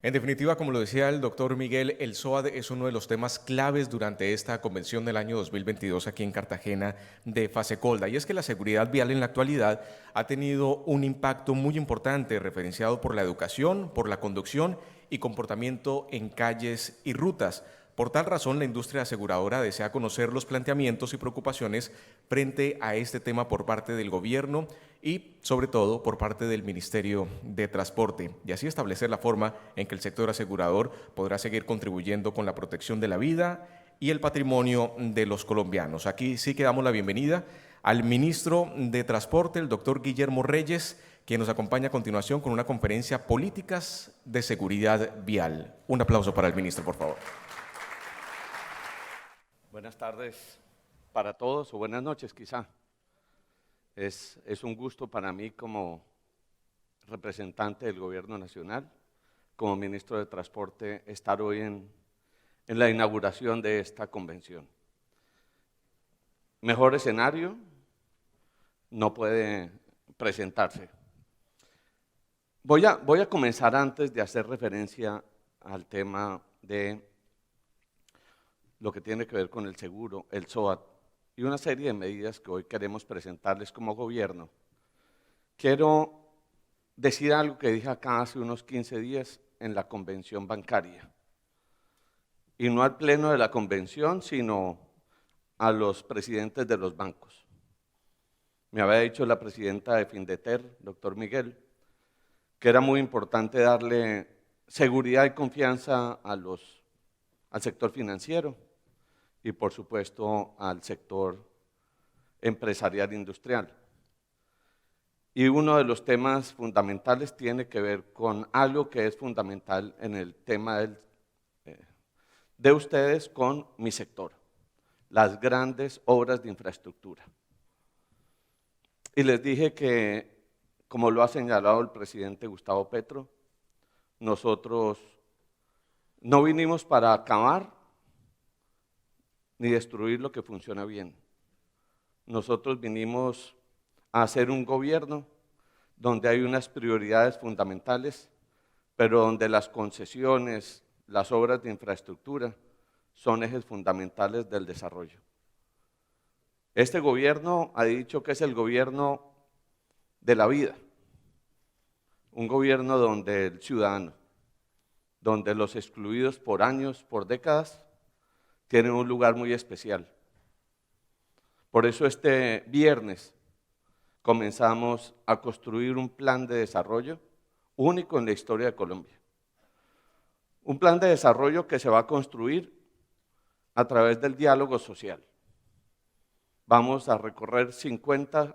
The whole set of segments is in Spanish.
En definitiva, como lo decía el doctor Miguel, el SOAD es uno de los temas claves durante esta convención del año 2022 aquí en Cartagena de Fasecolda. Y es que la seguridad vial en la actualidad ha tenido un impacto muy importante referenciado por la educación, por la conducción y comportamiento en calles y rutas. Por tal razón, la industria aseguradora desea conocer los planteamientos y preocupaciones frente a este tema por parte del gobierno y, sobre todo, por parte del Ministerio de Transporte, y así establecer la forma en que el sector asegurador podrá seguir contribuyendo con la protección de la vida y el patrimonio de los colombianos. Aquí sí que damos la bienvenida al ministro de Transporte, el doctor Guillermo Reyes, quien nos acompaña a continuación con una conferencia Políticas de Seguridad Vial. Un aplauso para el ministro, por favor. Buenas tardes para todos, o buenas noches quizá. Es un gusto para mí como representante del Gobierno Nacional, como ministro de Transporte, estar hoy en la inauguración de esta convención. Mejor escenario no puede presentarse. Voy a comenzar antes de hacer referencia al tema de lo que tiene que ver con el seguro, el SOAT, y una serie de medidas que hoy queremos presentarles como gobierno. Quiero decir algo que dije acá hace unos 15 días en la convención bancaria, y no al pleno de la convención, sino a los presidentes de los bancos. Me había dicho la presidenta de Findeter, doctor Miguel, que era muy importante darle seguridad y confianza al sector financiero y por supuesto al sector empresarial industrial. Y uno de los temas fundamentales tiene que ver con algo que es fundamental en el tema de ustedes con mi sector, las grandes obras de infraestructura. Y les dije que, como lo ha señalado el presidente Gustavo Petro, nosotros no vinimos para acabar ni destruir lo que funciona bien. Nosotros vinimos a hacer un gobierno donde hay unas prioridades fundamentales, pero donde las concesiones, las obras de infraestructura son ejes fundamentales del desarrollo. Este gobierno ha dicho que es el gobierno de la vida, un gobierno donde el ciudadano, donde los excluidos por años, por décadas, tienen un lugar muy especial. Por eso este viernes comenzamos a construir un plan de desarrollo único en la historia de Colombia. Un plan de desarrollo que se va a construir a través del diálogo social. Vamos a recorrer 50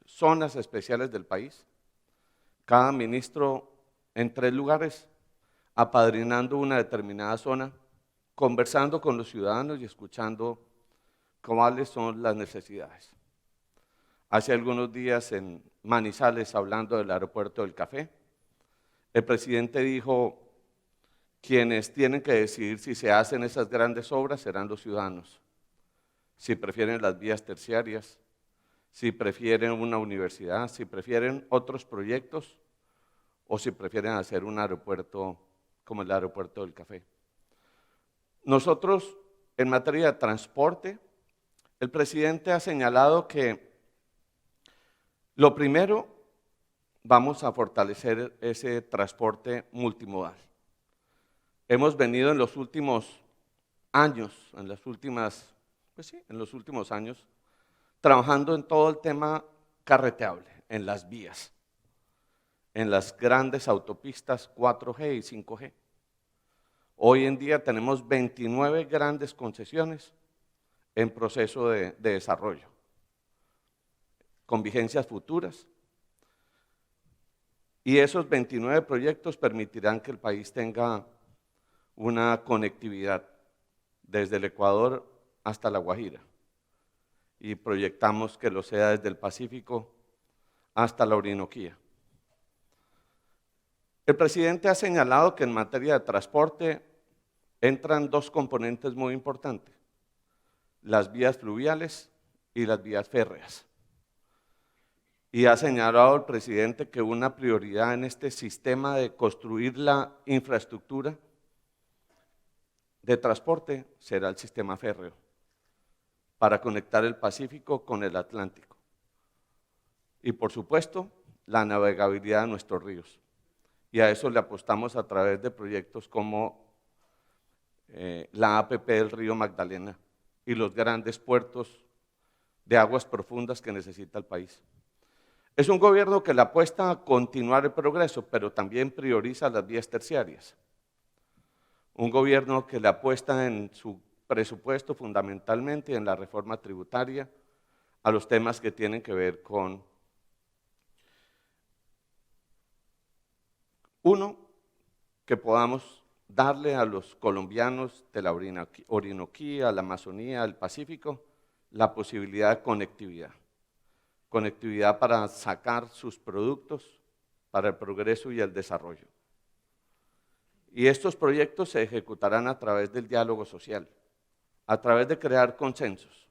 zonas especiales del país, cada ministro en 3 lugares, apadrinando una determinada zona, conversando con los ciudadanos y escuchando cuáles son las necesidades. Hace algunos días en Manizales, hablando del aeropuerto del Café, el presidente dijo: quienes tienen que decidir si se hacen esas grandes obras serán los ciudadanos, si prefieren las vías terciarias, si prefieren una universidad, si prefieren otros proyectos o si prefieren hacer un aeropuerto como el aeropuerto del Café. Nosotros, en materia de transporte, el presidente ha señalado que lo primero, vamos a fortalecer ese transporte multimodal. Hemos venido en los últimos años, en los últimos años, trabajando en todo el tema carreteable, en las vías, en las grandes autopistas 4G y 5G. Hoy en día tenemos 29 grandes concesiones en proceso de desarrollo, con vigencias futuras. Y esos 29 proyectos permitirán que el país tenga una conectividad desde el Ecuador hasta La Guajira. Y proyectamos que lo sea desde el Pacífico hasta la Orinoquía. El presidente ha señalado que en materia de transporte entran 2 componentes muy importantes: las vías fluviales y las vías férreas. y ha señalado el presidente que una prioridad en este sistema de construir la infraestructura de transporte será el sistema férreo para conectar el Pacífico con el Atlántico. Y por supuesto, la navegabilidad de nuestros ríos. Y a eso le apostamos a través de proyectos como la APP del río Magdalena y los grandes puertos de aguas profundas que necesita el país. Es un gobierno que le apuesta a continuar el progreso, pero también prioriza las vías terciarias. Un gobierno que le apuesta en su presupuesto fundamentalmente en la reforma tributaria a los temas que tienen que ver con, uno, que podamos darle a los colombianos de la Orinoquía, la Amazonía, el Pacífico, la posibilidad de conectividad. Conectividad para sacar sus productos para el progreso y el desarrollo. Y estos proyectos se ejecutarán a través del diálogo social, a través de crear consensos.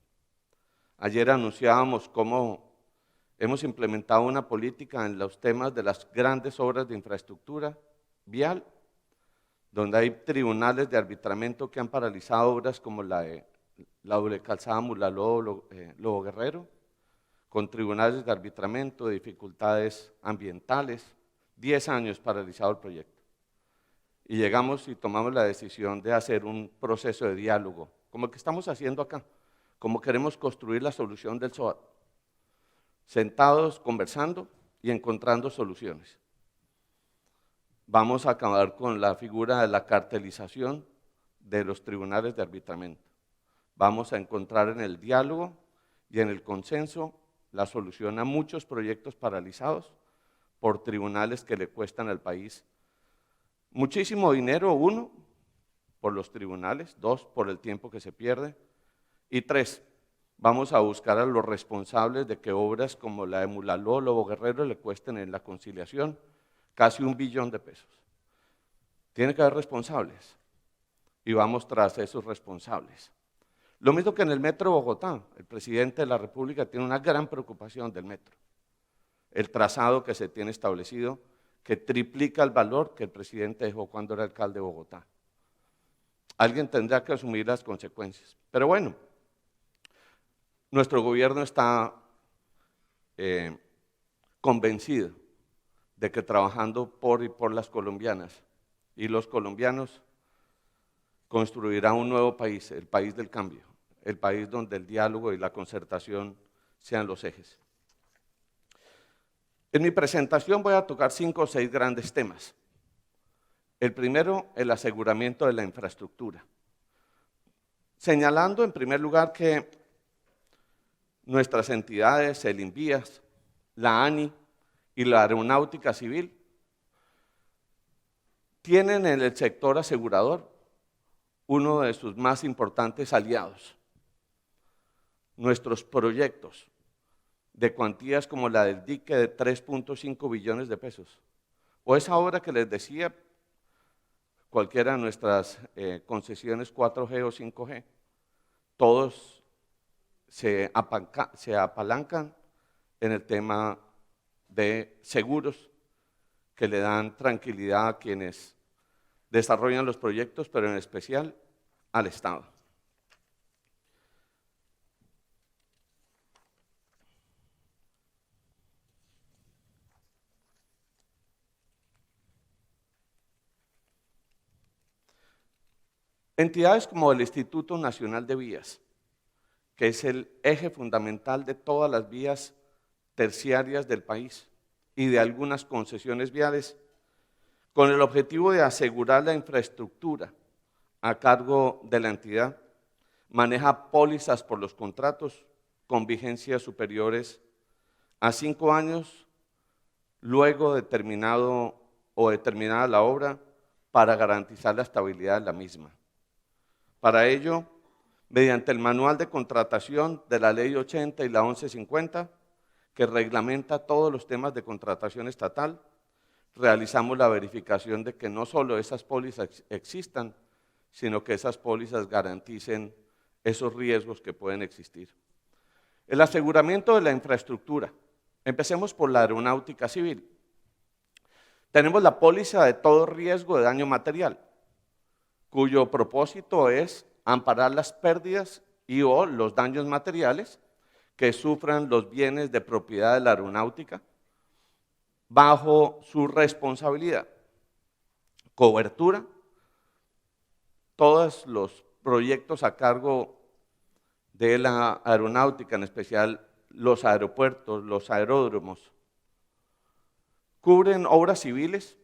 Ayer anunciábamos cómo hemos implementado una política en los temas de las grandes obras de infraestructura vial, donde hay tribunales de arbitramiento que han paralizado obras como la doble calzada Mulaló-Lobo Guerrero, con tribunales de arbitramiento, de dificultades ambientales, 10 años paralizado el proyecto. Y llegamos y tomamos la decisión de hacer un proceso de diálogo, como el que estamos haciendo acá, como queremos construir la solución del SOAT, sentados, conversando y encontrando soluciones. Vamos a acabar con la figura de la cartelización de los tribunales de arbitramiento. Vamos a encontrar en el diálogo y en el consenso la solución a muchos proyectos paralizados por tribunales que le cuestan al país muchísimo dinero, uno, por los tribunales, dos, por el tiempo que se pierde, y tres, vamos a buscar a los responsables de que obras como la de Mulaló, Lobo Guerrero le cuesten en la conciliación casi $1 billón. Tiene que haber responsables y vamos tras esos responsables. Lo mismo que en el Metro de Bogotá, el presidente de la República tiene una gran preocupación del metro. El trazado que se tiene establecido, que triplica el valor que el presidente dejó cuando era alcalde de Bogotá. Alguien tendrá que asumir las consecuencias. Pero bueno, nuestro gobierno está convencido de que trabajando por y por las colombianas y los colombianos construirá un nuevo país, el país del cambio, el país donde el diálogo y la concertación sean los ejes. En mi presentación voy a tocar 5 o 6 grandes temas. El primero, el aseguramiento de la infraestructura. Señalando en primer lugar que nuestras entidades, el INVIAS, la ANI y la Aeronáutica Civil, tienen en el sector asegurador uno de sus más importantes aliados. Nuestros proyectos de cuantías como la del dique de 3.5 billones de pesos, o esa obra que les decía, cualquiera de nuestras concesiones 4G o 5G, todos se apalancan en el tema de seguros que le dan tranquilidad a quienes desarrollan los proyectos, pero en especial al Estado. Entidades como el Instituto Nacional de Vías, que es el eje fundamental de todas las vías terciarias del país y de algunas concesiones viales, con el objetivo de asegurar la infraestructura a cargo de la entidad, maneja pólizas por los contratos con vigencias superiores a 5 años luego de terminado o determinada la obra para garantizar la estabilidad de la misma. Para ello, mediante el manual de contratación de la Ley 80 y la 1150, que reglamenta todos los temas de contratación estatal, realizamos la verificación de que no solo esas pólizas existan, sino que esas pólizas garanticen esos riesgos que pueden existir. El aseguramiento de la infraestructura, Empecemos por la aeronáutica civil. Tenemos la póliza de todo riesgo de daño material, cuyo propósito es amparar las pérdidas y o los daños materiales que sufran los bienes de propiedad de la aeronáutica bajo su responsabilidad. Cobertura, todos los proyectos a cargo de la aeronáutica, en especial los aeropuertos, los aeródromos, cubren obras civiles,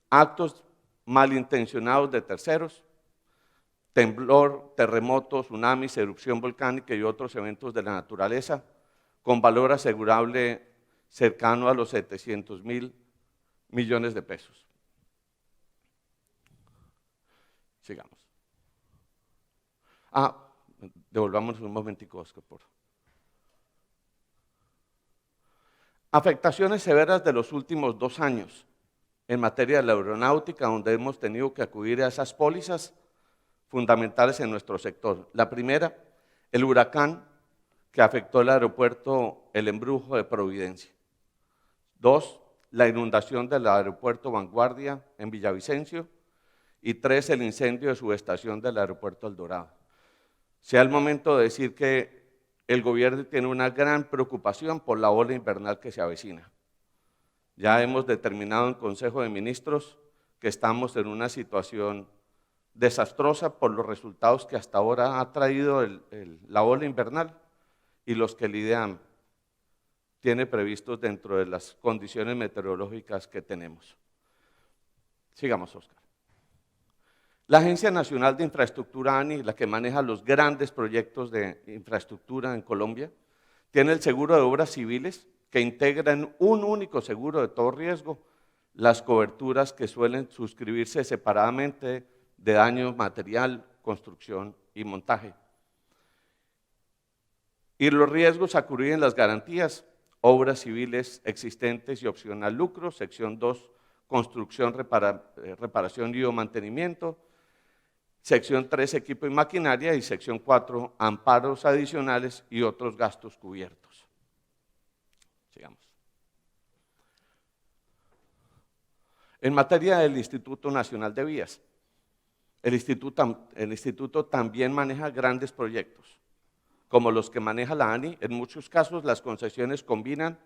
actos malintencionados de terceros, temblor, terremotos, tsunamis, erupción volcánica y otros eventos de la naturaleza, con valor asegurable cercano a los 700.000 millones de pesos. Sigamos. Devolvámonos un momentico, Oscar, por favor. Afectaciones severas de los últimos 2 años en materia de la aeronáutica, donde hemos tenido que acudir a esas pólizas fundamentales en nuestro sector. La primera, el huracán que afectó el aeropuerto El Embrujo de Providencia. 2, la inundación del aeropuerto Vanguardia en Villavicencio. Y 3, el incendio de subestación del aeropuerto El Dorado. Sea el momento de decir que el gobierno tiene una gran preocupación por la ola invernal que se avecina. Ya hemos determinado en Consejo de Ministros que estamos en una situación desastrosa por los resultados que hasta ahora ha traído la ola invernal y los que el IDEAM tiene previstos dentro de las condiciones meteorológicas que tenemos. Sigamos, Oscar. La Agencia Nacional de Infraestructura, ANI, la que maneja los grandes proyectos de infraestructura en Colombia, tiene el seguro de obras civiles que integra en un único seguro de todo riesgo las coberturas que suelen suscribirse separadamente de daño material, construcción y montaje. Y los riesgos a cubrir en las garantías, obras civiles existentes y opcional lucro, sección 2, construcción, reparación y o mantenimiento, sección 3, equipo y maquinaria, y sección 4, amparos adicionales y otros gastos cubiertos. Sigamos. En materia del Instituto Nacional de Vías, el instituto también maneja grandes proyectos, como los que maneja la ANI. En muchos casos las concesiones combinan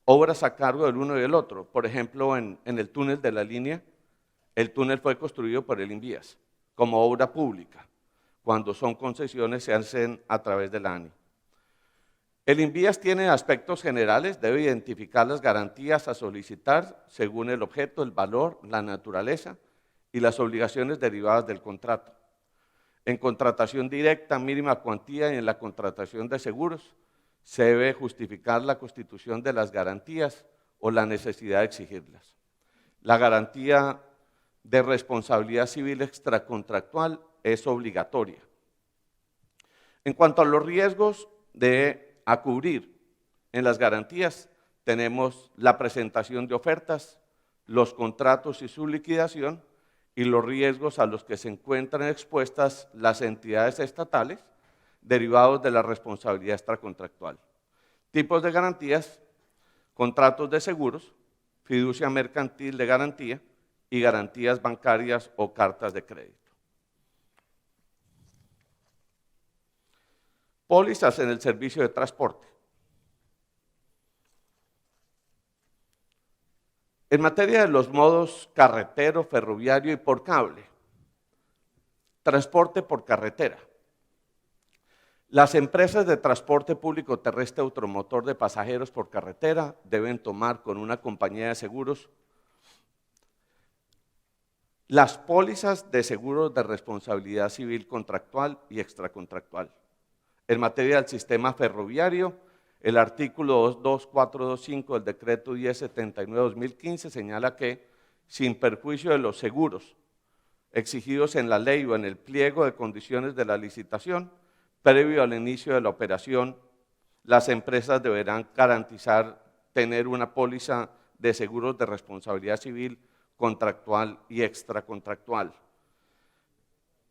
obras a cargo del uno y del otro. Por ejemplo, en el túnel de la línea, el túnel fue construido por el Invías como obra pública. Cuando son concesiones se hacen a través de la ANI. El Invías tiene aspectos generales, debe identificar las garantías a solicitar según el objeto, el valor, la naturaleza y las obligaciones derivadas del contrato. En contratación directa, mínima cuantía, y en la contratación de seguros, se debe justificar la constitución de las garantías o la necesidad de exigirlas. La garantía de responsabilidad civil extracontractual es obligatoria. En cuanto a los riesgos a cubrir en las garantías, tenemos la presentación de ofertas, los contratos y su liquidación, y los riesgos a los que se encuentran expuestas las entidades estatales derivados de la responsabilidad extracontractual. Tipos de garantías: contratos de seguros, fiducia mercantil de garantía y garantías bancarias o cartas de crédito. Pólizas en el servicio de transporte. En materia de los modos carretero, ferroviario y por cable, transporte por carretera. Las empresas de transporte público terrestre automotor de pasajeros por carretera deben tomar con una compañía de seguros las pólizas de seguros de responsabilidad civil contractual y extracontractual. En materia del sistema ferroviario, el artículo 22425 del decreto 1079-2015 señala que, sin perjuicio de los seguros exigidos en la ley o en el pliego de condiciones de la licitación, previo al inicio de la operación, las empresas deberán garantizar tener una póliza de seguros de responsabilidad civil contractual y extracontractual.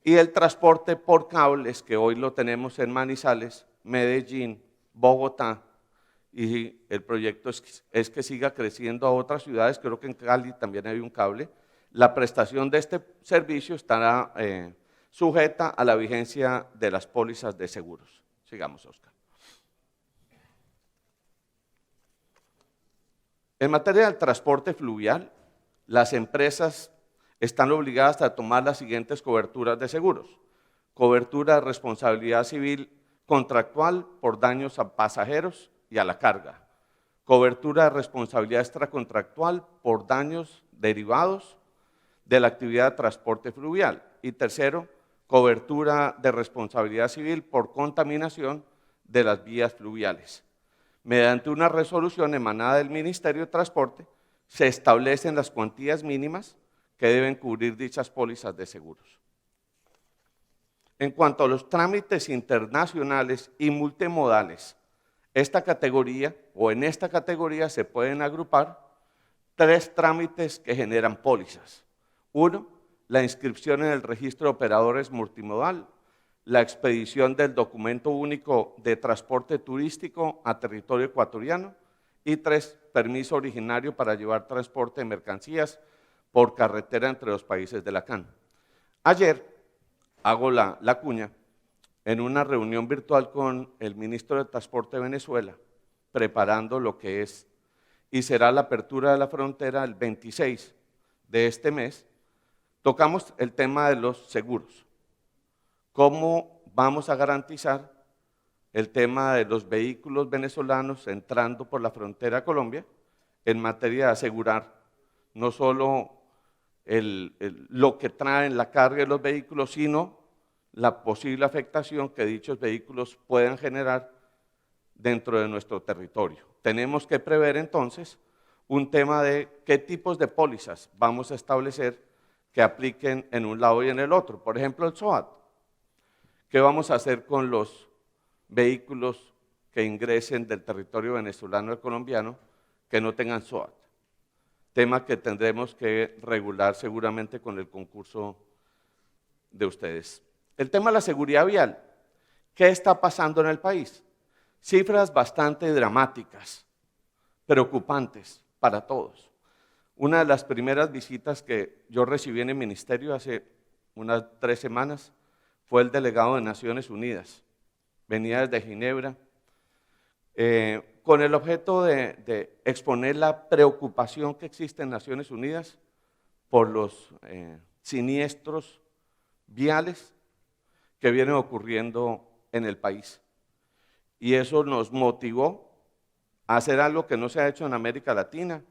Y el transporte por cables, que hoy lo tenemos en Manizales, Medellín, Bogotá y el proyecto es que siga creciendo a otras ciudades. Creo que en Cali también hay un cable. La prestación de este servicio estará sujeta a la vigencia de las pólizas de seguros. Sigamos, Oscar. En materia del transporte fluvial, las empresas están obligadas a tomar las siguientes coberturas de seguros. Cobertura de responsabilidad civil contractual por daños a pasajeros y a la carga. Cobertura de responsabilidad extracontractual por daños derivados de la actividad de transporte fluvial. Y tercero, cobertura de responsabilidad civil por contaminación de las vías fluviales. Mediante una resolución emanada del Ministerio de Transporte, se establecen las cuantías mínimas que deben cubrir dichas pólizas de seguros. En cuanto a los trámites internacionales y multimodales, en esta categoría se pueden agrupar 3 trámites que generan pólizas. 1, la inscripción en el registro de operadores multimodal, la expedición del documento único de transporte turístico a territorio ecuatoriano y 3, permiso originario para llevar transporte de mercancías por carretera entre los países de la CAN. Ayer, hago la cuña, en una reunión virtual con el ministro de Transporte de Venezuela, preparando lo que es y será la apertura de la frontera el 26 de este mes, tocamos el tema de los seguros. ¿Cómo vamos a garantizar el tema de los vehículos venezolanos entrando por la frontera a Colombia en materia de asegurar no solo lo que traen la carga de los vehículos, sino la posible afectación que dichos vehículos puedan generar dentro de nuestro territorio? Tenemos que prever entonces un tema de qué tipos de pólizas vamos a establecer que apliquen en un lado y en el otro. Por ejemplo, el SOAT. ¿Qué vamos a hacer con los vehículos que ingresen del territorio venezolano al colombiano que no tengan SOAT? Tema que tendremos que regular seguramente con el concurso de ustedes. El tema de la seguridad vial. ¿Qué está pasando en el país? Cifras bastante dramáticas, preocupantes para todos. Una de las primeras visitas que yo recibí en el ministerio hace unas 3 semanas fue el delegado de Naciones Unidas. Venía desde Ginebra con el objeto de exponer la preocupación que existe en Naciones Unidas por los siniestros viales que vienen ocurriendo en el país. Y eso nos motivó a hacer algo que no se ha hecho en América Latina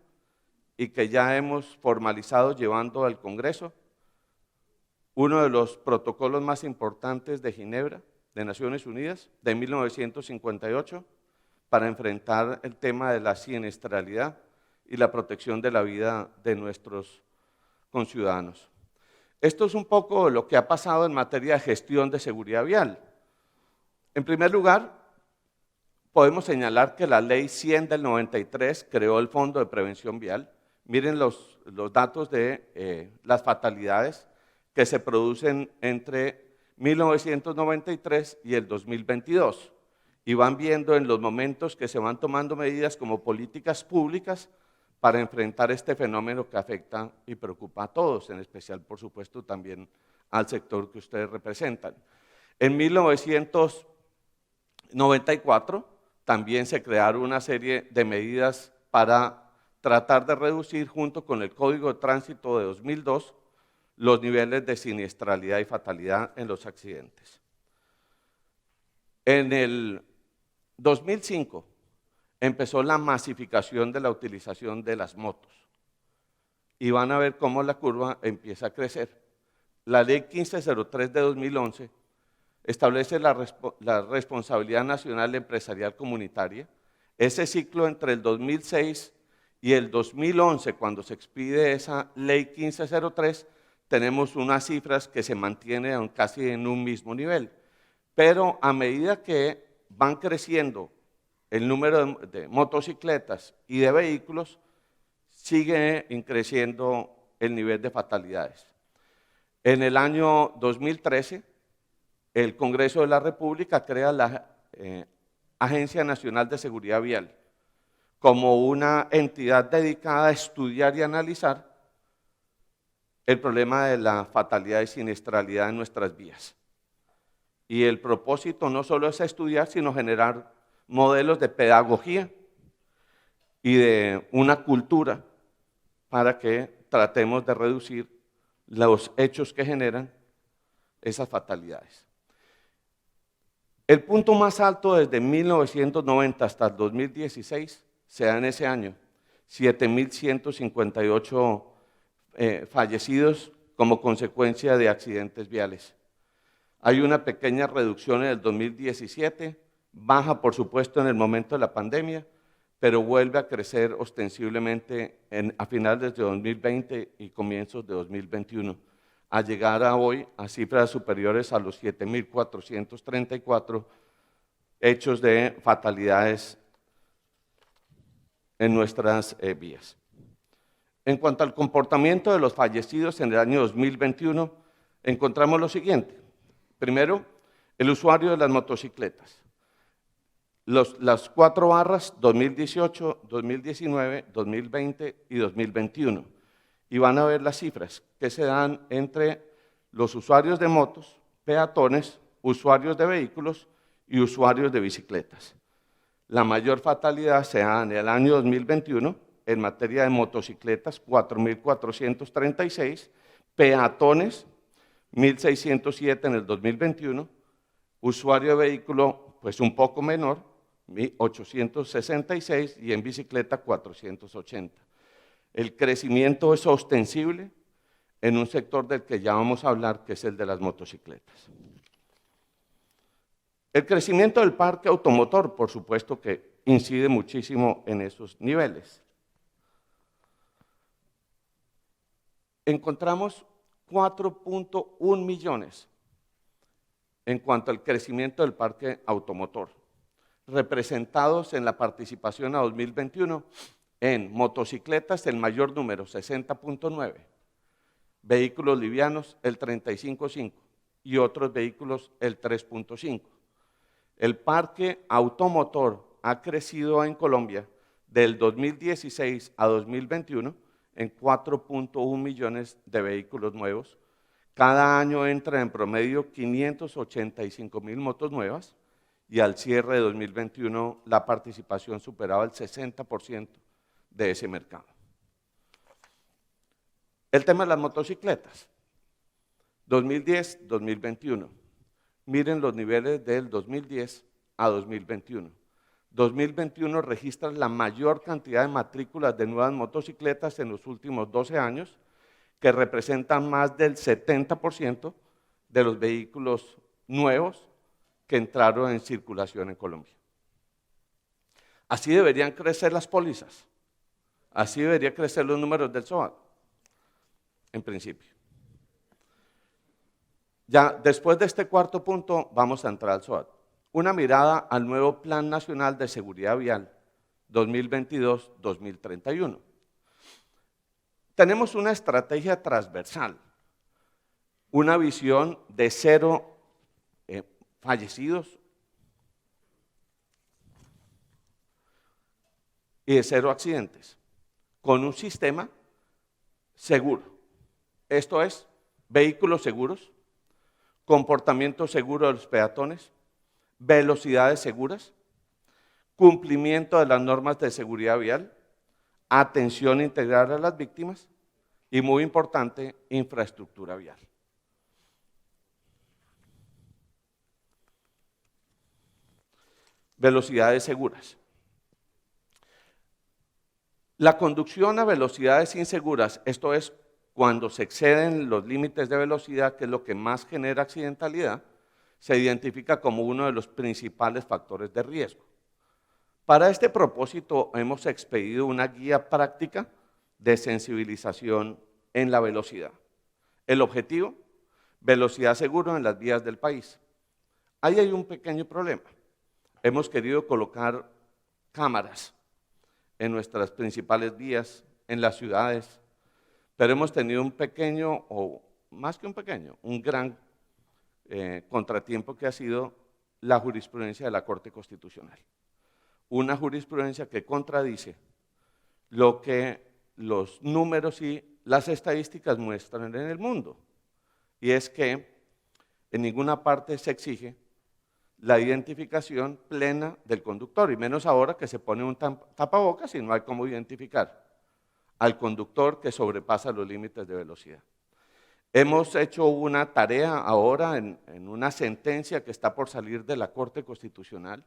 y que ya hemos formalizado llevando al Congreso, uno de los protocolos más importantes de Ginebra, de Naciones Unidas, de 1958, para enfrentar el tema de la siniestralidad y la protección de la vida de nuestros conciudadanos. Esto es un poco lo que ha pasado en materia de gestión de seguridad vial. En primer lugar, podemos señalar que la Ley 100 del 93 creó el Fondo de Prevención Vial. Miren los datos de las fatalidades que se producen entre 1993 y el 2022. Y van viendo en los momentos que se van tomando medidas como políticas públicas para enfrentar este fenómeno que afecta y preocupa a todos, en especial, por supuesto, también al sector que ustedes representan. En 1994 también se crearon una serie de medidas para tratar de reducir, junto con el Código de Tránsito de 2002, los niveles de siniestralidad y fatalidad en los accidentes. En el 2005 empezó la masificación de la utilización de las motos y van a ver cómo la curva empieza a crecer. La Ley 1503 de 2011 establece la responsabilidad nacional empresarial comunitaria. Ese ciclo entre el 2006 y el 2011, cuando se expide esa Ley 1503, tenemos unas cifras que se mantienen casi en un mismo nivel. Pero a medida que van creciendo el número de motocicletas y de vehículos, sigue creciendo el nivel de fatalidades. En el año 2013, el Congreso de la República crea la Agencia Nacional de Seguridad Vial, como una entidad dedicada a estudiar y analizar el problema de la fatalidad y siniestralidad en nuestras vías. Y el propósito no solo es estudiar, sino generar modelos de pedagogía y de una cultura para que tratemos de reducir los hechos que generan esas fatalidades. El punto más alto desde 1990 hasta el 2016 se da en ese año, 7.158 fallecidos como consecuencia de accidentes viales. Hay una pequeña reducción en el 2017, baja por supuesto en el momento de la pandemia, pero vuelve a crecer ostensiblemente a finales de 2020 y comienzos de 2021, a llegar a hoy a cifras superiores a los 7.434 hechos de fatalidades en nuestras vías. En cuanto al comportamiento de los fallecidos en el año 2021, encontramos lo siguiente. Primero, el usuario de las motocicletas. Las 4 barras 2018, 2019, 2020 y 2021. Y van a ver las cifras que se dan entre los usuarios de motos, peatones, usuarios de vehículos y usuarios de bicicletas. La mayor fatalidad se da en el año 2021 en materia de motocicletas, 4.436, peatones, 1.607 en el 2021, usuario de vehículo, pues un poco menor, 866 y en bicicleta 480. El crecimiento es ostensible en un sector del que ya vamos a hablar, que es el de las motocicletas. El crecimiento del parque automotor, por supuesto que incide muchísimo en esos niveles. Encontramos 4.1 millones en cuanto al crecimiento del parque automotor, representados en la participación a 2021 en motocicletas el mayor número, 60.9, vehículos livianos el 35.5 y otros vehículos el 3.5. El parque automotor ha crecido en Colombia del 2016 a 2021 en 4.1 millones de vehículos nuevos. Cada año entra en promedio 585.000 motos nuevas y al cierre de 2021 la participación superaba el 60% de ese mercado. El tema de las motocicletas, 2010-2021. Miren los niveles del 2010 a 2021. 2021 registra la mayor cantidad de matrículas de nuevas motocicletas en los últimos 12 años, que representan más del 70% de los vehículos nuevos que entraron en circulación en Colombia. Así deberían crecer las pólizas, así deberían crecer los números del SOAT, en principio. Ya después de este cuarto punto vamos a entrar al SOAT. Una mirada al nuevo Plan Nacional de Seguridad Vial 2022-2031. Tenemos una estrategia transversal, una visión de 0 fallecidos y de 0 accidentes, con un sistema seguro. Esto es, vehículos seguros, comportamiento seguro de los peatones, velocidades seguras, cumplimiento de las normas de seguridad vial, atención integral a las víctimas y, muy importante, infraestructura vial. Velocidades seguras. La conducción a velocidades inseguras, esto es, cuando se exceden los límites de velocidad, que es lo que más genera accidentalidad, se identifica como uno de los principales factores de riesgo. Para este propósito hemos expedido una guía práctica de sensibilización en la velocidad. El objetivo, velocidad segura en las vías del país. Ahí hay un pequeño problema. Hemos querido colocar cámaras en nuestras principales vías, en las ciudades, pero hemos tenido un pequeño, o más que un pequeño, un gran contratiempo que ha sido la jurisprudencia de la Corte Constitucional. una jurisprudencia que contradice lo que los números y las estadísticas muestran en el mundo. Y es que en ninguna parte se exige la identificación plena del conductor, y menos ahora que se pone un tapabocas y no hay cómo identificar al conductor que sobrepasa los límites de velocidad. Hemos hecho una tarea ahora en una sentencia que está por salir de la Corte Constitucional,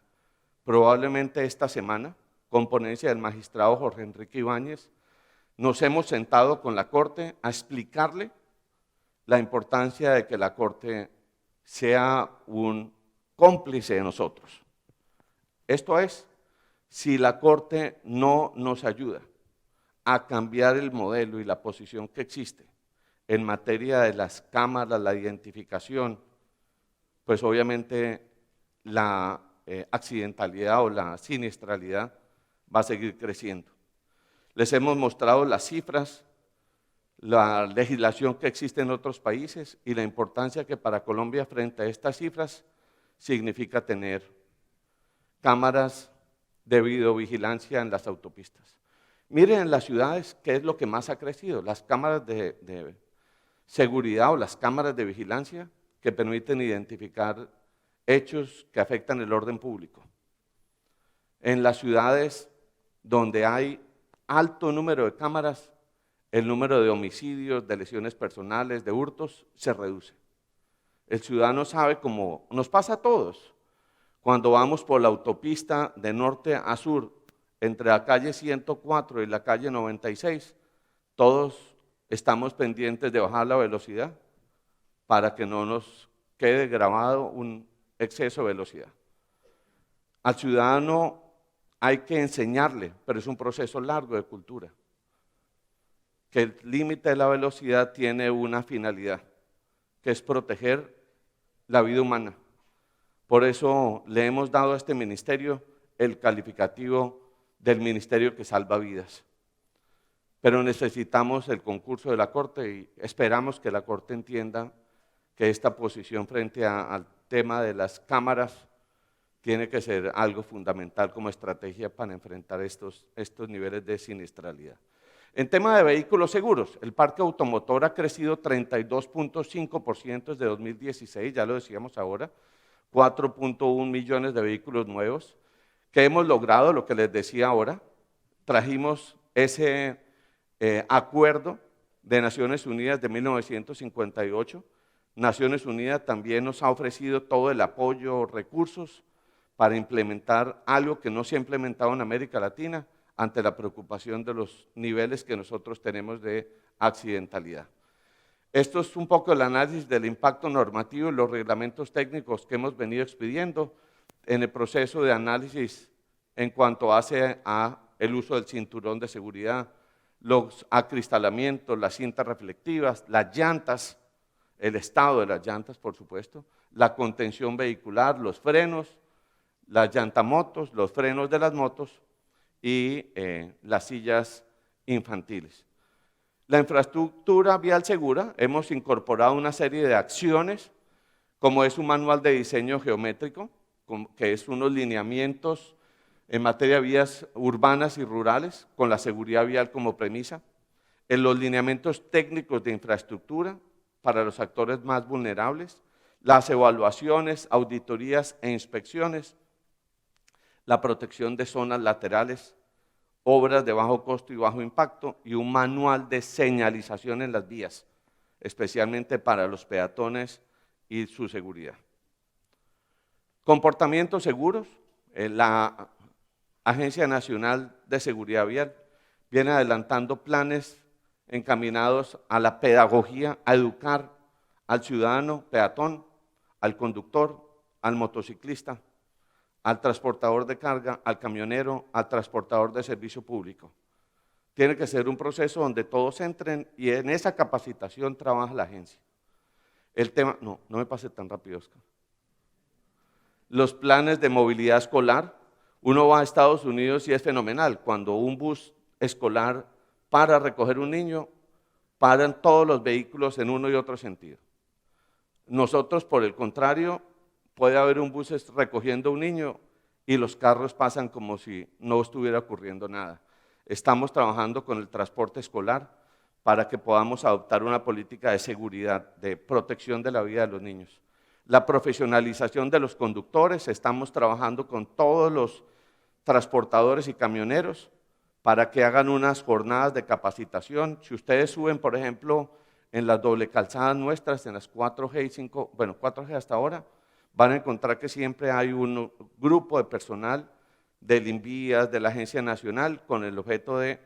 probablemente esta semana, con ponencia del magistrado Jorge Enrique Ibáñez. Nos hemos sentado con la Corte a explicarle la importancia de que la Corte sea un cómplice de nosotros. Esto es, si la Corte no nos ayuda a cambiar el modelo y la posición que existe en materia de las cámaras, la identificación, pues obviamente la accidentalidad o la siniestralidad va a seguir creciendo. Les hemos mostrado las cifras, la legislación que existe en otros países y la importancia que para Colombia frente a estas cifras significa tener cámaras de videovigilancia en las autopistas. Miren en las ciudades qué es lo que más ha crecido, las cámaras de seguridad o las cámaras de vigilancia que permiten identificar hechos que afectan el orden público. En las ciudades donde hay alto número de cámaras, el número de homicidios, de lesiones personales, de hurtos, se reduce. El ciudadano sabe, como nos pasa a todos, cuando vamos por la autopista de norte a sur, entre la calle 104 y la calle 96, todos estamos pendientes de bajar la velocidad para que no nos quede grabado un exceso de velocidad. Al ciudadano hay que enseñarle, pero es un proceso largo de cultura, que el límite de la velocidad tiene una finalidad, que es proteger la vida humana. Por eso le hemos dado a este ministerio el calificativo del ministerio que salva vidas. Pero necesitamos el concurso de la Corte y esperamos que la Corte entienda que esta posición frente al tema de las cámaras tiene que ser algo fundamental como estrategia para enfrentar estos niveles de siniestralidad. En tema de vehículos seguros, el parque automotor ha crecido 32.5% desde 2016, ya lo decíamos ahora, 4.1 millones de vehículos nuevos. ¿Qué hemos logrado? Lo que les decía ahora, trajimos ese acuerdo de Naciones Unidas de 1958. Naciones Unidas también nos ha ofrecido todo el apoyo, recursos para implementar algo que no se ha implementado en América Latina ante la preocupación de los niveles que nosotros tenemos de accidentalidad. Esto es un poco el análisis del impacto normativo y los reglamentos técnicos que hemos venido expidiendo en el proceso de análisis en cuanto hace a el uso del cinturón de seguridad, los acristalamientos, las cintas reflectivas, las llantas, el estado de las llantas, por supuesto, la contención vehicular, los frenos, las llantamotos, los frenos de las motos y las sillas infantiles. La infraestructura vial segura, hemos incorporado una serie de acciones, como es un manual de diseño geométrico, que es unos lineamientos en materia de vías urbanas y rurales, con la seguridad vial como premisa, en los lineamientos técnicos de infraestructura para los actores más vulnerables, las evaluaciones, auditorías e inspecciones, la protección de zonas laterales, obras de bajo costo y bajo impacto y un manual de señalización en las vías, especialmente para los peatones y su seguridad. Comportamientos seguros, la Agencia Nacional de Seguridad Vial viene adelantando planes encaminados a la pedagogía, a educar al ciudadano peatón, al conductor, al motociclista, al transportador de carga, al camionero, al transportador de servicio público. Tiene que ser un proceso donde todos entren y en esa capacitación trabaja la agencia. El tema, no me pase tan rápido, Oscar. Los planes de movilidad escolar, uno va a Estados Unidos y es fenomenal. Cuando un bus escolar para recoger un niño, paran todos los vehículos en uno y otro sentido. Nosotros, por el contrario, puede haber un bus recogiendo un niño y los carros pasan como si no estuviera ocurriendo nada. Estamos trabajando con el transporte escolar para que podamos adoptar una política de seguridad, de protección de la vida de los niños. La profesionalización de los conductores, estamos trabajando con todos los transportadores y camioneros para que hagan unas jornadas de capacitación. Si ustedes suben, por ejemplo, en las doble calzadas nuestras, en las 4G y 5, bueno, 4G hasta ahora, van a encontrar que siempre hay un grupo de personal del INVIAS, de la Agencia Nacional, con el objeto de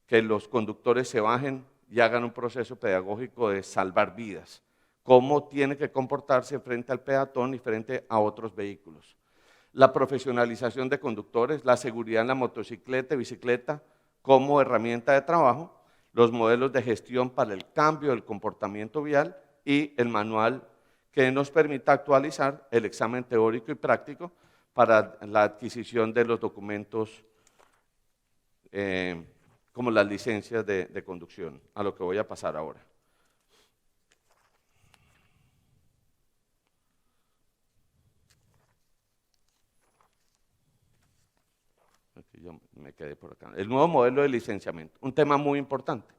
que los conductores se bajen y hagan un proceso pedagógico de salvar vidas. Cómo tiene que comportarse frente al peatón y frente a otros vehículos. La profesionalización de conductores, la seguridad en la motocicleta y bicicleta como herramienta de trabajo, los modelos de gestión para el cambio del comportamiento vial y el manual que nos permita actualizar el examen teórico y práctico para la adquisición de los documentos como las licencias de conducción, a lo que voy a pasar ahora. Aquí yo me quedé por acá. El nuevo modelo de licenciamiento, un tema muy importante.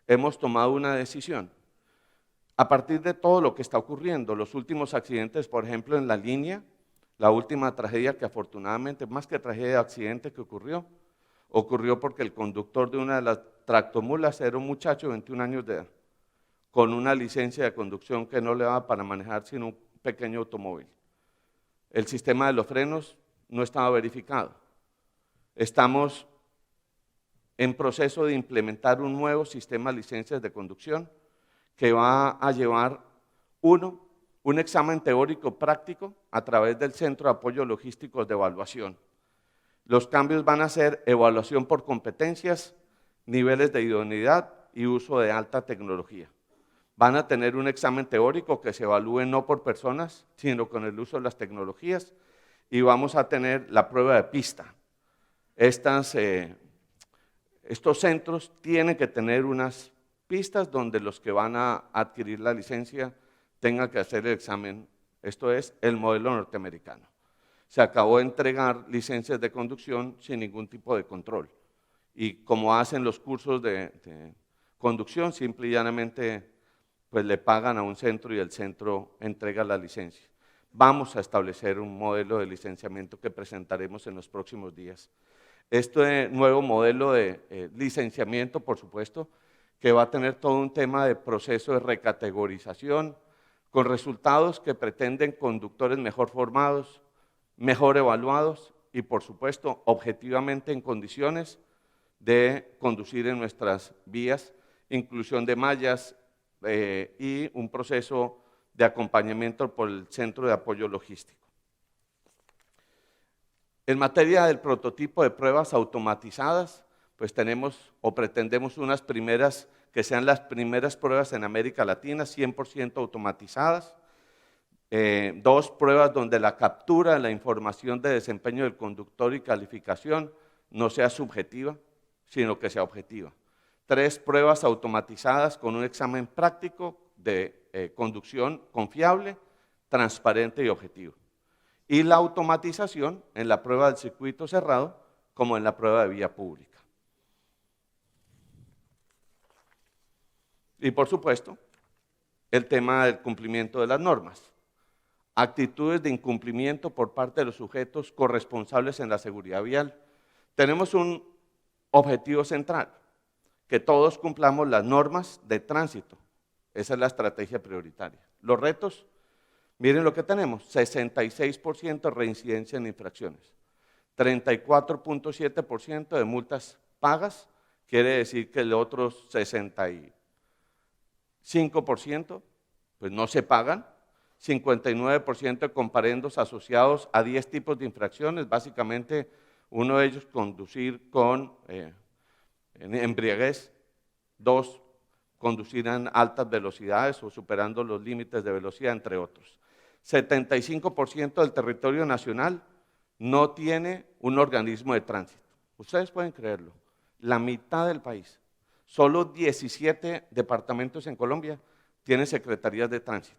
Hemos tomado una decisión. A partir de todo lo que está ocurriendo, los últimos accidentes, por ejemplo, en la línea, la última tragedia que afortunadamente, más que tragedia, accidente que ocurrió porque el conductor de una de las tractomulas era un muchacho de 21 años de edad, con una licencia de conducción que no le daba para manejar sino un pequeño automóvil. El sistema de los frenos no estaba verificado. Estamos en proceso de implementar un nuevo sistema de licencias de conducción que va a llevar, un examen teórico práctico a través del Centro de Apoyo Logísticos de Evaluación. Los cambios van a ser evaluación por competencias, niveles de idoneidad y uso de alta tecnología. Van a tener un examen teórico que se evalúe no por personas, sino con el uso de las tecnologías, y vamos a tener la prueba de pista. Estos centros tienen que tener unas pistas donde los que van a adquirir la licencia tengan que hacer el examen. Esto es el modelo norteamericano. Se acabó de entregar licencias de conducción sin ningún tipo de control. Y como hacen los cursos de conducción, simple y llanamente pues le pagan a un centro y el centro entrega la licencia. Vamos a establecer un modelo de licenciamiento que presentaremos en los próximos días. Este nuevo modelo de licenciamiento, por supuesto, que va a tener todo un tema de proceso de recategorización, con resultados que pretenden conductores mejor formados, mejor evaluados y, por supuesto, objetivamente en condiciones de conducir en nuestras vías, inclusión de mallas y un proceso de acompañamiento por el Centro de Apoyo Logístico. En materia del prototipo de pruebas automatizadas, pues tenemos o pretendemos unas primeras, que sean las primeras pruebas en América Latina, 100% automatizadas. 2 pruebas donde la captura de la información de desempeño del conductor y calificación no sea subjetiva, sino que sea objetiva. 3 pruebas automatizadas con un examen práctico de conducción confiable, transparente y objetivo. Y la automatización en la prueba del circuito cerrado como en la prueba de vía pública. Y por supuesto, el tema del cumplimiento de las normas. Actitudes de incumplimiento por parte de los sujetos corresponsables en la seguridad vial. Tenemos un objetivo central, que todos cumplamos las normas de tránsito. Esa es la estrategia prioritaria. Los retos, miren lo que tenemos, 66% de reincidencia en infracciones, 34.7% de multas pagas, quiere decir que el otro 65% pues no se pagan, 59% de comparendos asociados a 10 tipos de infracciones, básicamente uno de ellos conducir con embriaguez, 2 conducir en altas velocidades o superando los límites de velocidad, entre otros. 75% del territorio nacional no tiene un organismo de tránsito. Ustedes pueden creerlo, la mitad del país. Solo 17 departamentos en Colombia tienen secretarías de tránsito.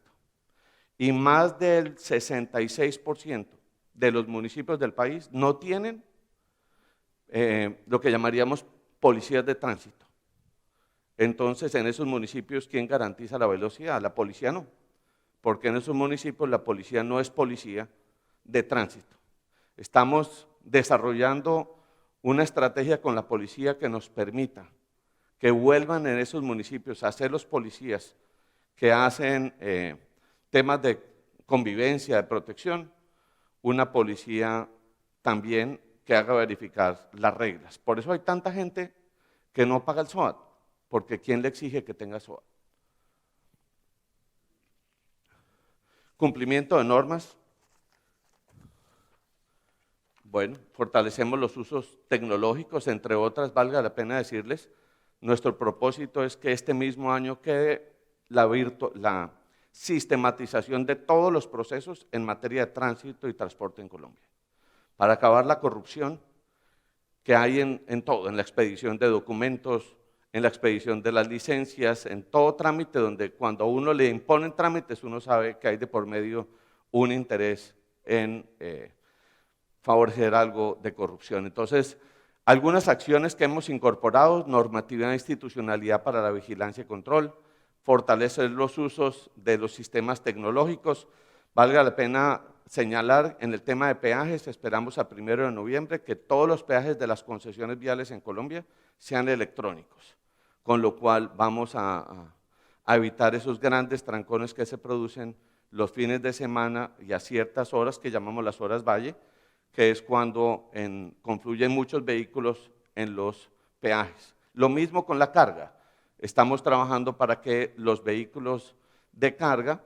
Y más del 66% de los municipios del país no tienen lo que llamaríamos policías de tránsito. Entonces, en esos municipios, ¿quién garantiza la velocidad? La policía no, porque en esos municipios la policía no es policía de tránsito. Estamos desarrollando una estrategia con la policía que nos permita que vuelvan en esos municipios a ser los policías que hacen temas de convivencia, de protección, una policía también que haga verificar las reglas. Por eso hay tanta gente que no paga el SOAT, porque ¿quién le exige que tenga SOAT? Cumplimiento de normas. Bueno, fortalecemos los usos tecnológicos, entre otras, valga la pena decirles, nuestro propósito es que este mismo año quede la sistematización de todos los procesos en materia de tránsito y transporte en Colombia, para acabar la corrupción que hay en todo, en la expedición de documentos, en la expedición de las licencias, en todo trámite donde cuando a uno le imponen trámites uno sabe que hay de por medio un interés en favorecer algo de corrupción. Entonces, algunas acciones que hemos incorporado: normatividad e institucionalidad para la vigilancia y control, fortalecer los usos de los sistemas tecnológicos. Valga la pena señalar, en el tema de peajes, esperamos a 1 de noviembre que todos los peajes de las concesiones viales en Colombia sean electrónicos, con lo cual vamos a evitar esos grandes trancones que se producen los fines de semana y a ciertas horas que llamamos las horas valle, que es cuando confluyen muchos vehículos en los peajes. Lo mismo con la carga. Estamos trabajando para que los vehículos de carga,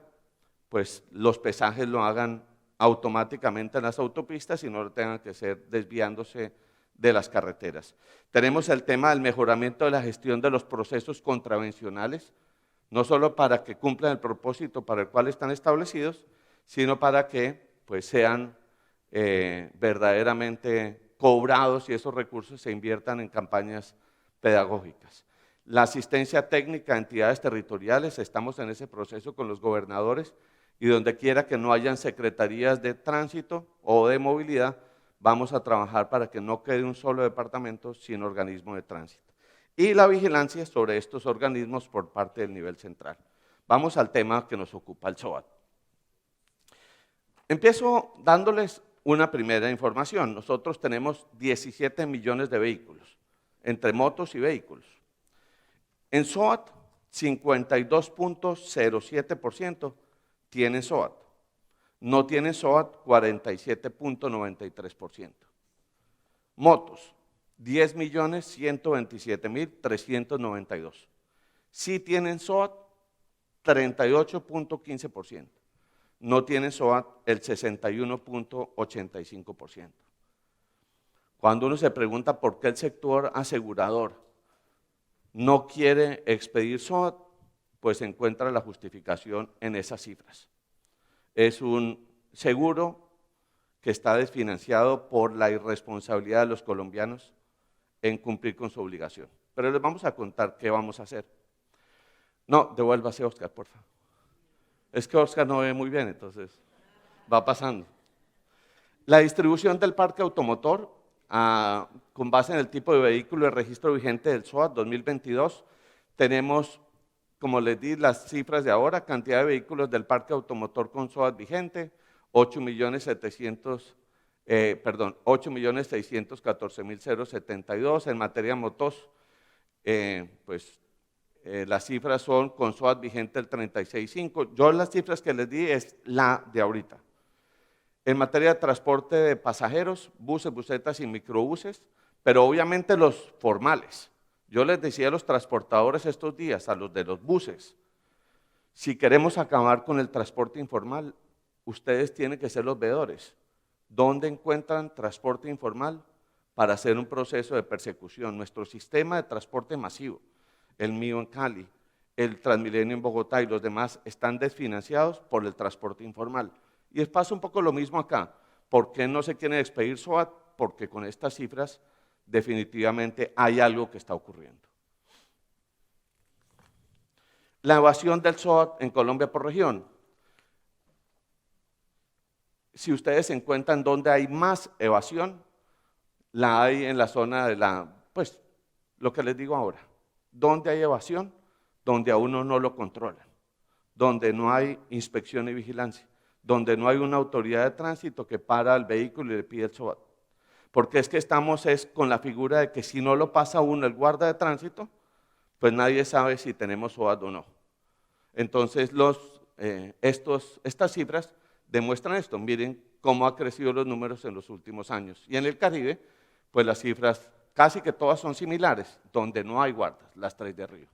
pues los pesajes lo hagan automáticamente en las autopistas y no lo tengan que ser desviándose de las carreteras. Tenemos el tema del mejoramiento de la gestión de los procesos contravencionales, no solo para que cumplan el propósito para el cual están establecidos, sino para que pues, sean verdaderamente cobrados y esos recursos se inviertan en campañas pedagógicas. La asistencia técnica a entidades territoriales, estamos en ese proceso con los gobernadores y donde quiera que no hayan secretarías de tránsito o de movilidad, vamos a trabajar para que no quede un solo departamento sin organismo de tránsito. Y la vigilancia sobre estos organismos por parte del nivel central. Vamos al tema que nos ocupa, el SOAT. Empiezo dándoles una primera información. Nosotros tenemos 17 millones de vehículos, entre motos y vehículos. En SOAT, 52.07% tienen SOAT. No tienen SOAT, 47.93%. Motos, 10.127.392. Sí tienen SOAT, 38.15%. No tienen SOAT el 61.85%. Cuando uno se pregunta por qué el sector asegurador no quiere expedir SOAT, pues encuentra la justificación en esas cifras. Es un seguro que está desfinanciado por la irresponsabilidad de los colombianos en cumplir con su obligación. Pero les vamos a contar qué vamos a hacer. No, devuélvase Oscar, por favor. Es que Oscar no ve muy bien, entonces va pasando. La distribución del parque automotor, con base en el tipo de vehículo de registro vigente del SOAT 2022, tenemos, como les di, las cifras de ahora: cantidad de vehículos del parque automotor con SOAT vigente, 8.614.072. En materia de motos, las cifras son con SOAT vigente el 36.5. Yo las cifras que les di es la de ahorita. En materia de transporte de pasajeros, buses, busetas y microbuses, pero obviamente los formales. Yo les decía a los transportadores estos días, a los de los buses, si queremos acabar con el transporte informal, ustedes tienen que ser los veedores. ¿Dónde encuentran transporte informal? Para hacer un proceso de persecución. Nuestro sistema de transporte masivo, el mío en Cali, el Transmilenio en Bogotá y los demás, están desfinanciados por el transporte informal. Y pasa un poco lo mismo acá. ¿Por qué no se quiere expedir SOAT? Porque con estas cifras definitivamente hay algo que está ocurriendo. La evasión del SOAT en Colombia por región. si ustedes encuentran dónde hay más evasión, la hay en la zona de pues, lo que les digo ahora. ¿Dónde hay evasión? Donde a uno no lo controlan, donde no hay inspección y vigilancia, donde no hay una autoridad de tránsito que para el vehículo y le pide el SOAT. Porque es que estamos con la figura de que si no lo pasa uno, el guarda de tránsito, pues nadie sabe si tenemos SOAT o no. Entonces, estas cifras demuestran esto. Miren cómo han crecido los números en los últimos años. Y en el Caribe, pues las cifras casi que todas son similares, donde no hay guardas, las 3 de arriba.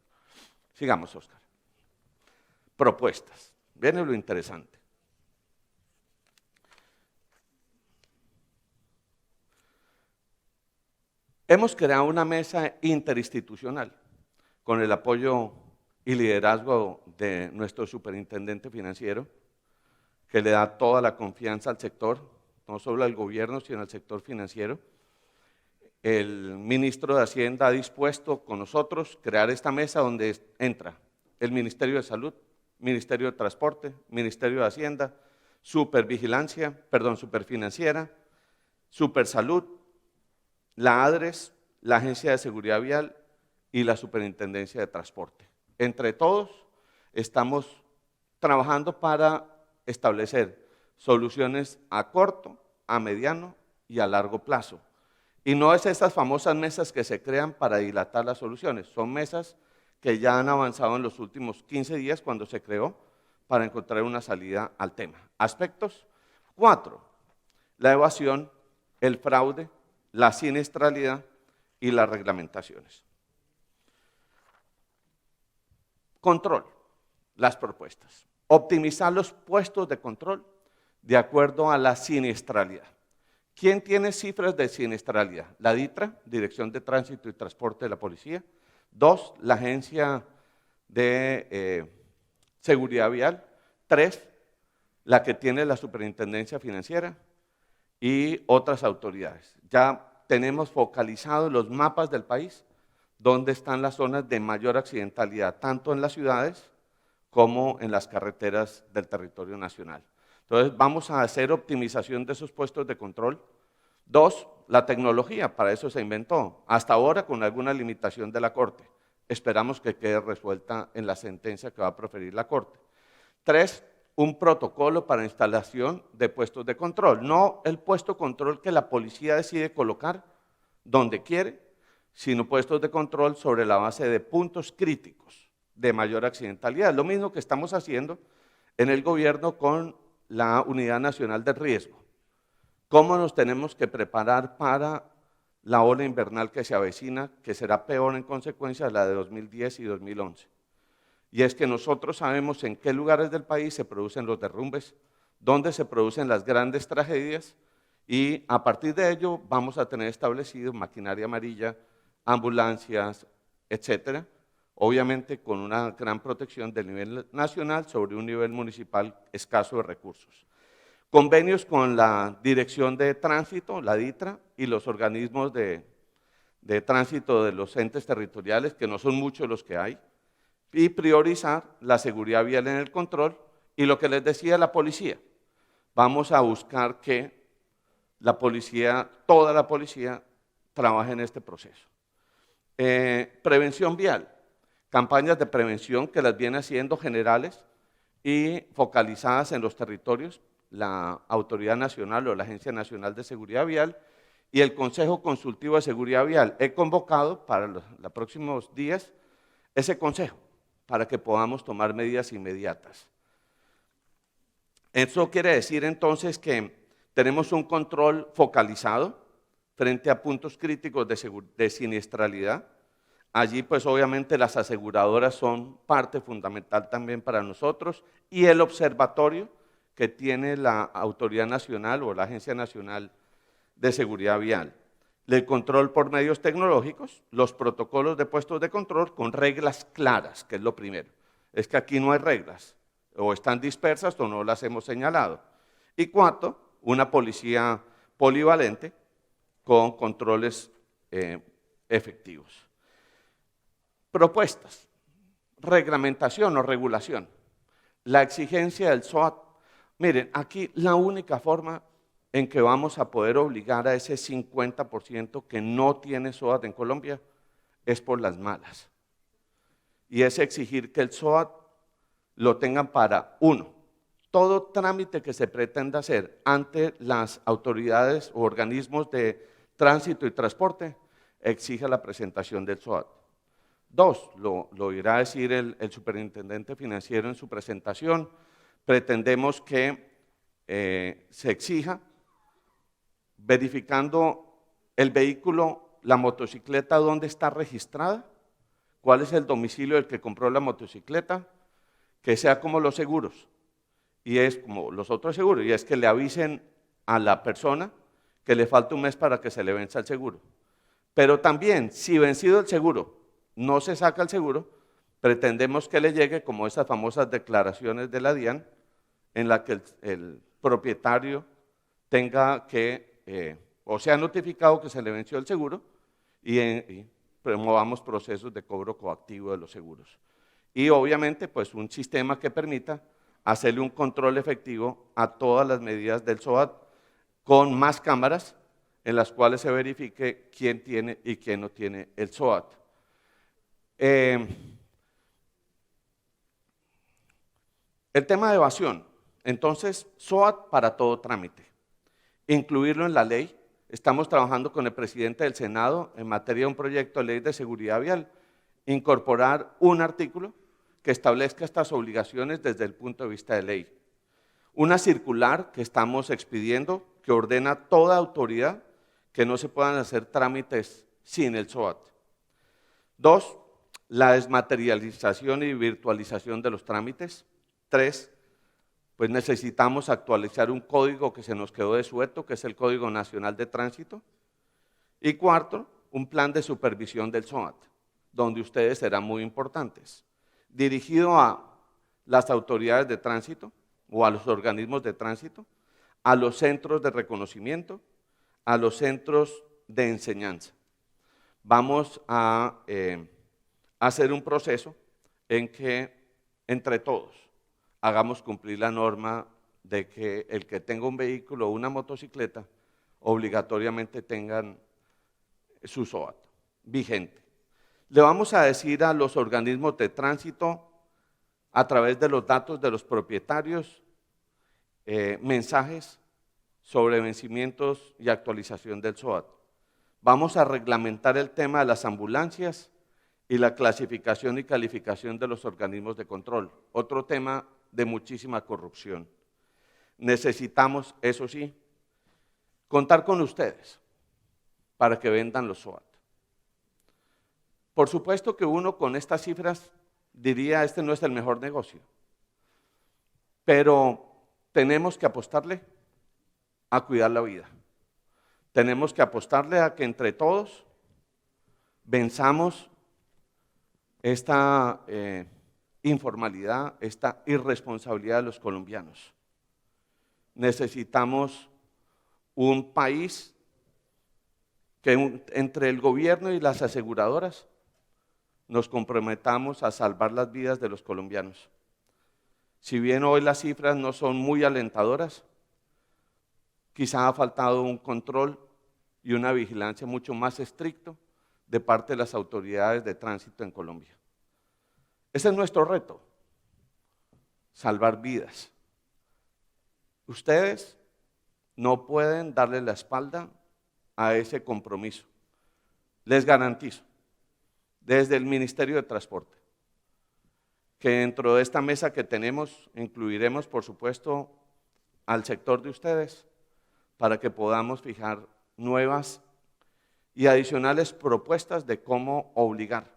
Sigamos, Oscar. Propuestas. Viene lo interesante. Hemos creado una mesa interinstitucional con el apoyo y liderazgo de nuestro superintendente financiero, que le da toda la confianza al sector, no solo al gobierno, sino al sector financiero. El ministro de Hacienda ha dispuesto con nosotros crear esta mesa donde entra el Ministerio de Salud, Ministerio de Transporte, Ministerio de Hacienda, Superfinanciera, Supersalud, la ADRES, la Agencia de Seguridad Vial y la Superintendencia de Transporte. Entre todos estamos trabajando para establecer soluciones a corto, a mediano y a largo plazo. Y no es esas famosas mesas que se crean para dilatar las soluciones, son mesas que ya han avanzado en los últimos 15 días cuando se creó para encontrar una salida al tema. Aspectos: 4, la evasión, el fraude, la siniestralidad y las reglamentaciones. Control, las propuestas. Optimizar los puestos de control de acuerdo a la siniestralidad. ¿Quién tiene cifras de siniestralidad? La DITRA, Dirección de Tránsito y Transporte de la Policía. 2, la Agencia de Seguridad Vial. 3, la que tiene la Superintendencia Financiera y otras autoridades. Ya tenemos focalizados los mapas del país, donde están las zonas de mayor accidentalidad, tanto en las ciudades como en las carreteras del territorio nacional. Entonces, vamos a hacer optimización de esos puestos de control. 2, la tecnología, para eso se inventó, hasta ahora con alguna limitación de la Corte. Esperamos que quede resuelta en la sentencia que va a proferir la Corte. 3, un protocolo para instalación de puestos de control, no el puesto de control que la policía decide colocar donde quiere, sino puestos de control sobre la base de puntos críticos de mayor accidentalidad. Lo mismo que estamos haciendo en el gobierno con la Unidad Nacional de Riesgo. ¿Cómo nos tenemos que preparar para la ola invernal que se avecina, que será peor en consecuencia de la de 2010 y 2011? Y es que nosotros sabemos en qué lugares del país se producen los derrumbes, dónde se producen las grandes tragedias, y a partir de ello vamos a tener establecido maquinaria amarilla, ambulancias, etcétera, obviamente con una gran protección del nivel nacional sobre un nivel municipal escaso de recursos. Convenios con la Dirección de Tránsito, la DITRA, y los organismos de tránsito de los entes territoriales, que no son muchos los que hay, y priorizar la seguridad vial en el control. Y lo que les decía la policía, vamos a buscar que la policía, toda la policía, trabaje en este proceso. Prevención vial, campañas de prevención que las viene haciendo generales y focalizadas en los territorios, la Autoridad Nacional o la Agencia Nacional de Seguridad Vial y el Consejo Consultivo de Seguridad Vial. He convocado para los próximos días ese consejo para que podamos tomar medidas inmediatas. Eso quiere decir entonces que tenemos un control focalizado frente a puntos críticos de siniestralidad. Allí pues obviamente las aseguradoras son parte fundamental también para nosotros, y el observatorio que tiene la Autoridad Nacional o la Agencia Nacional de Seguridad Vial. El control por medios tecnológicos, los protocolos de puestos de control con reglas claras, que es lo primero. Es que aquí no hay reglas, o están dispersas o no las hemos señalado. Y 4, una policía polivalente con controles efectivos. Propuestas, reglamentación o regulación. La exigencia del SOAT Miren, aquí la única forma en que vamos a poder obligar a ese 50% que no tiene SOAT en Colombia es por las malas. Y es exigir que el SOAT lo tengan para, uno, todo trámite que se pretenda hacer ante las autoridades o organismos de tránsito y transporte, exige la presentación del SOAT. Dos, lo irá a decir el superintendente financiero en su presentación, pretendemos que se exija verificando el vehículo, la motocicleta, dónde está registrada, cuál es el domicilio del que compró la motocicleta, que sea como los seguros, y es como los otros seguros, y es que le avisen a la persona que le falta un mes para que se le venza el seguro. Pero también, si vencido el seguro, no se saca el seguro, pretendemos que le llegue como esas famosas declaraciones de la DIAN, en la que el propietario tenga que, o sea notificado que se le venció el seguro y promovamos procesos de cobro coactivo de los seguros. Y obviamente, pues un sistema que permita hacerle un control efectivo a todas las medidas del SOAT con más cámaras en las cuales se verifique quién tiene y quién no tiene el SOAT. El tema de evasión. Entonces, SOAT para todo trámite. Incluirlo en la ley. Estamos trabajando con el presidente del Senado en materia de un proyecto de ley de seguridad vial. Incorporar un artículo que establezca estas obligaciones desde el punto de vista de ley. Una circular que estamos expidiendo que ordena toda autoridad que no se puedan hacer trámites sin el SOAT. Dos, la desmaterialización y virtualización de los trámites. Tres, pues necesitamos actualizar un código que se nos quedó desueto, que es el Código Nacional de Tránsito. Y cuarto, un plan de supervisión del SOAT, donde ustedes serán muy importantes, dirigido a las autoridades de tránsito o a los organismos de tránsito, a los centros de reconocimiento, a los centros de enseñanza. Vamos a hacer un proceso en que entre todos hagamos cumplir la norma de que el que tenga un vehículo o una motocicleta obligatoriamente tengan su SOAT vigente. Le vamos a decir a los organismos de tránsito a través de los datos de los propietarios mensajes sobre vencimientos y actualización del SOAT. Vamos a reglamentar el tema de las ambulancias y la clasificación y calificación de los organismos de control. Otro tema de muchísima corrupción. Necesitamos, eso sí, contar con ustedes para que vendan los SOAT. Por supuesto que uno con estas cifras diría, este no es el mejor negocio, pero tenemos que apostarle a cuidar la vida. Tenemos que apostarle a que entre todos venzamos esta informalidad, esta irresponsabilidad de los colombianos. Necesitamos un país que entre el gobierno y las aseguradoras nos comprometamos a salvar las vidas de los colombianos. Si bien hoy las cifras no son muy alentadoras, quizá ha faltado un control y una vigilancia mucho más estricto de parte de las autoridades de tránsito en Colombia. Ese es nuestro reto, salvar vidas. Ustedes no pueden darle la espalda a ese compromiso. Les garantizo, desde el Ministerio de Transporte, que dentro de esta mesa que tenemos incluiremos, por supuesto, al sector de ustedes para que podamos fijar nuevas y adicionales propuestas de cómo obligar,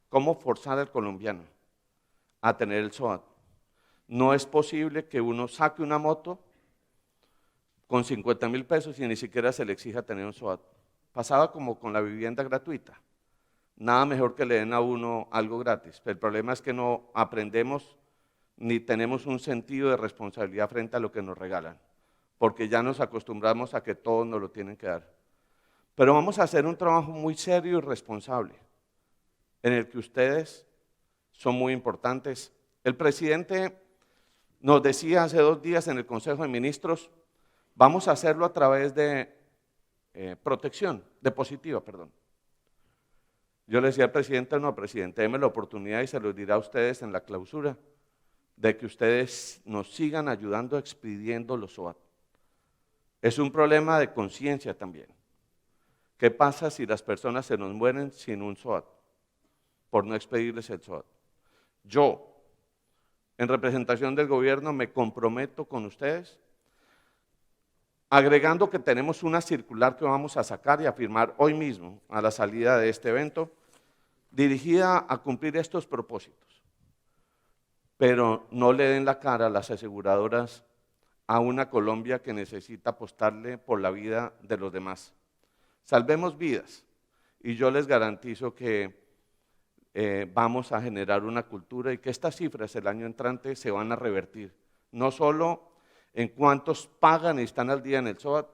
cómo forzar al colombiano a tener el SOAT. No es posible que uno saque una moto con 50.000 pesos y ni siquiera se le exija tener un SOAT. Pasaba como con la vivienda gratuita. Nada mejor que le den a uno algo gratis. Pero el problema es que no aprendemos ni tenemos un sentido de responsabilidad frente a lo que nos regalan, porque ya nos acostumbramos a que todos nos lo tienen que dar. Pero vamos a hacer un trabajo muy serio y responsable, en el que ustedes son muy importantes. El presidente nos decía hace 2 días en el Consejo de Ministros, vamos a hacerlo a través de protección, de positiva, perdón. Yo le decía al presidente, no, presidente, déme la oportunidad y se lo dirá a ustedes en la clausura, de que ustedes nos sigan ayudando expidiendo los SOAT. Es un problema de conciencia también. ¿Qué pasa si las personas se nos mueren sin un SOAT? Por no expedirles el SOAT. Yo, en representación del gobierno, me comprometo con ustedes, agregando que tenemos una circular que vamos a sacar y a firmar hoy mismo, a la salida de este evento, dirigida a cumplir estos propósitos. Pero no le den la cara a las aseguradoras a una Colombia que necesita apostarle por la vida de los demás. Salvemos vidas y yo les garantizo que vamos a generar una cultura y que estas cifras el año entrante se van a revertir. No solo en cuántos pagan y están al día en el SOAT,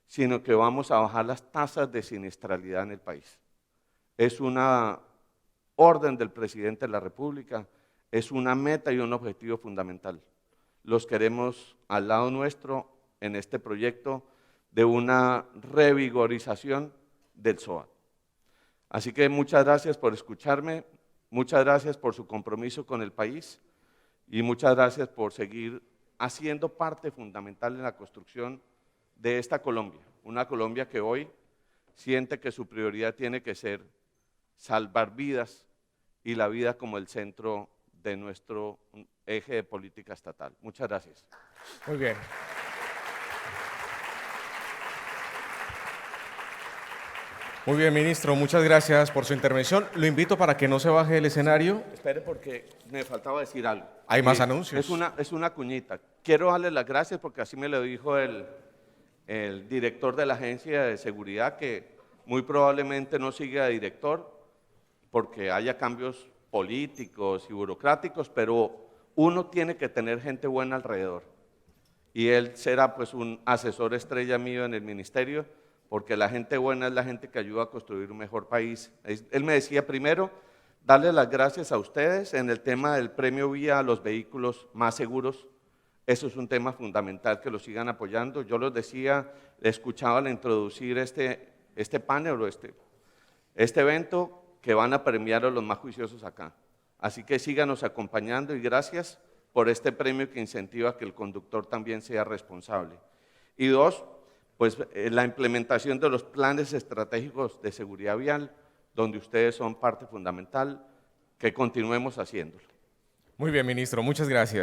sino que vamos a bajar las tasas de siniestralidad en el país. Es una orden del presidente de la República, es una meta y un objetivo fundamental. Los queremos al lado nuestro en este proyecto de una revigorización del SOAT. Así que muchas gracias por escucharme, muchas gracias por su compromiso con el país y muchas gracias por seguir haciendo parte fundamental en la construcción de esta Colombia, una Colombia que hoy siente que su prioridad tiene que ser salvar vidas y la vida como el centro de nuestro eje de política estatal. Muchas gracias. Muy bien. Muy bien, ministro, muchas gracias por su intervención. Lo invito para que no se baje del escenario. Espere porque me faltaba decir algo. Hay más anuncios. Es una cuñita. Quiero darle las gracias porque así me lo dijo el director de la Agencia de Seguridad, que muy probablemente no siga de director porque haya cambios políticos y burocráticos, pero uno tiene que tener gente buena alrededor. Y él será pues un asesor estrella mío en el ministerio, porque la gente buena es la gente que ayuda a construir un mejor país. Él me decía primero, darle las gracias a ustedes en el tema del premio vía a los vehículos más seguros. Eso es un tema fundamental, que lo sigan apoyando. Yo los decía, escuchaba al introducir este panel o este evento, que van a premiar a los más juiciosos acá. Así que síganos acompañando y gracias por este premio que incentiva que el conductor también sea responsable. Y 2, pues la implementación de los planes estratégicos de seguridad vial, donde ustedes son parte fundamental, que continuemos haciéndolo. Muy bien, ministro, muchas gracias.